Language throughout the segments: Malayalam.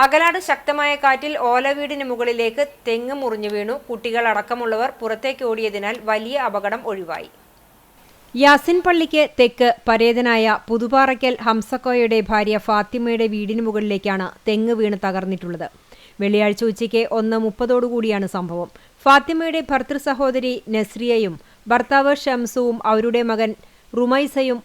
അകലാട് ശക്തമായ കാറ്റിൽ ഓലവീടിന് മുകളിലേക്ക് തെങ്ങ് മുറിഞ്ഞു വീണു. കുട്ടികൾ അടക്കമുള്ളവർ പുറത്തേക്ക് ഓടിയതിനാൽ വലിയ അപകടം ഒഴിവായി. യാസിൻ പള്ളിക്ക് തെക്ക് പരേതനായ പുതുപാറയ്ക്കൽ ഹംസക്കോയുടെ ഭാര്യ ഫാത്തിമയുടെ വീടിന് മുകളിലേക്കാണ് തെങ്ങ് വീണ് തകർന്നിട്ടുള്ളത്. വെള്ളിയാഴ്ച ഉച്ചയ്ക്ക് 1:30 സംഭവം. ഫാത്തിമയുടെ ഭർതൃ സഹോദരി നസ്രിയയും ഭർത്താവ് ഷംസുവും അവരുടെ മകൻ റുമൈസയും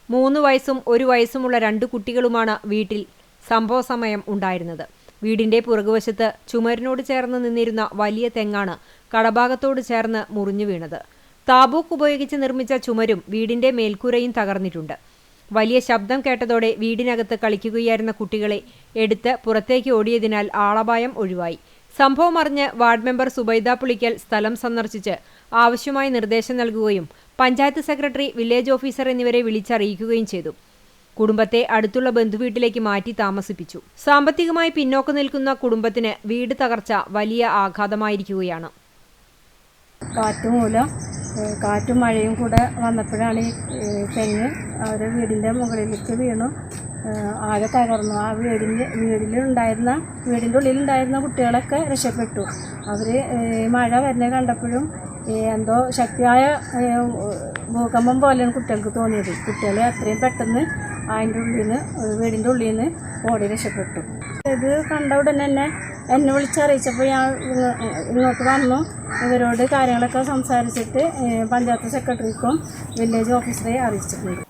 3 വയസ്സും 1 വയസ്സുമുള്ള 2 കുട്ടികളുമാണ് വീട്ടിൽ സംഭവ സമയം ഉണ്ടായിരുന്നത്. വീടിന്റെ പുറകുവശത്ത് ചുമരിനോട് ചേർന്ന് നിന്നിരുന്ന വലിയ തെങ്ങാണ് കടഭാഗത്തോട് ചേർന്ന് മുറിഞ്ഞു വീണത്. താബൂക്ക് ഉപയോഗിച്ച് നിർമ്മിച്ച ചുമരും വീടിന്റെ മേൽക്കൂരയും തകർന്നിട്ടുണ്ട്. വലിയ ശബ്ദം കേട്ടതോടെ വീടിനകത്ത് കളിക്കുകയായിരുന്ന കുട്ടികളെ എടുത്ത് പുറത്തേക്ക് ഓടിയതിനാൽ ആളപായം ഒഴിവായി. സംഭവം അറിഞ്ഞ് വാർഡ് മെമ്പർ സുബൈദ പുളിക്കൽ സ്ഥലം സന്ദർശിച്ച് ആവശ്യമായ നിർദ്ദേശം നൽകുകയും പഞ്ചായത്ത് സെക്രട്ടറി, വില്ലേജ് ഓഫീസർ എന്നിവരെ വിളിച്ചറിയിക്കുകയും ചെയ്തു. കുടുംബത്തെ അടുത്തുള്ള ബന്ധുവീട്ടിലേക്ക് മാറ്റി താമസിപ്പിച്ചു. സാമ്പത്തികമായി പിന്നോക്കം നിൽക്കുന്ന കുടുംബത്തിന് വീട് തകർച്ച വലിയ ആഘാതമായിരിക്കുകയാണ്. കാറ്റും മഴയും കൂടെ വന്നപ്പോഴാണ് ഈ തെങ്ങ് അവരുടെ വീടിൻ്റെ മുകളിലേക്ക് വീണു. ആകെ തകർന്നു. ആ വീടിൻ്റെ ഉള്ളിലുണ്ടായിരുന്ന കുട്ടികളൊക്കെ രക്ഷപ്പെട്ടു. അവർ മഴ വരുന്നത് കണ്ടപ്പോഴും എന്തോ ശക്തിയായ ഭൂകമ്പം പോലെയാണ് കുട്ടികൾക്ക് തോന്നിയത്. കുട്ടികൾ അത്രയും പെട്ടെന്ന് വീടിൻ്റെ ഉള്ളിൽ നിന്ന് ഓടി രക്ഷപ്പെട്ടു. ഇത് കണ്ട ഉടനെ തന്നെ എന്നെ വിളിച്ചറിയിച്ചപ്പോൾ ഞാൻ ഇങ്ങോട്ട് വന്നു. ഇവരോട് കാര്യങ്ങളൊക്കെ സംസാരിച്ചിട്ട് പഞ്ചായത്ത് സെക്രട്ടറിക്കും വില്ലേജ് ഓഫീസറെ അറിയിച്ചിട്ടുണ്ട്.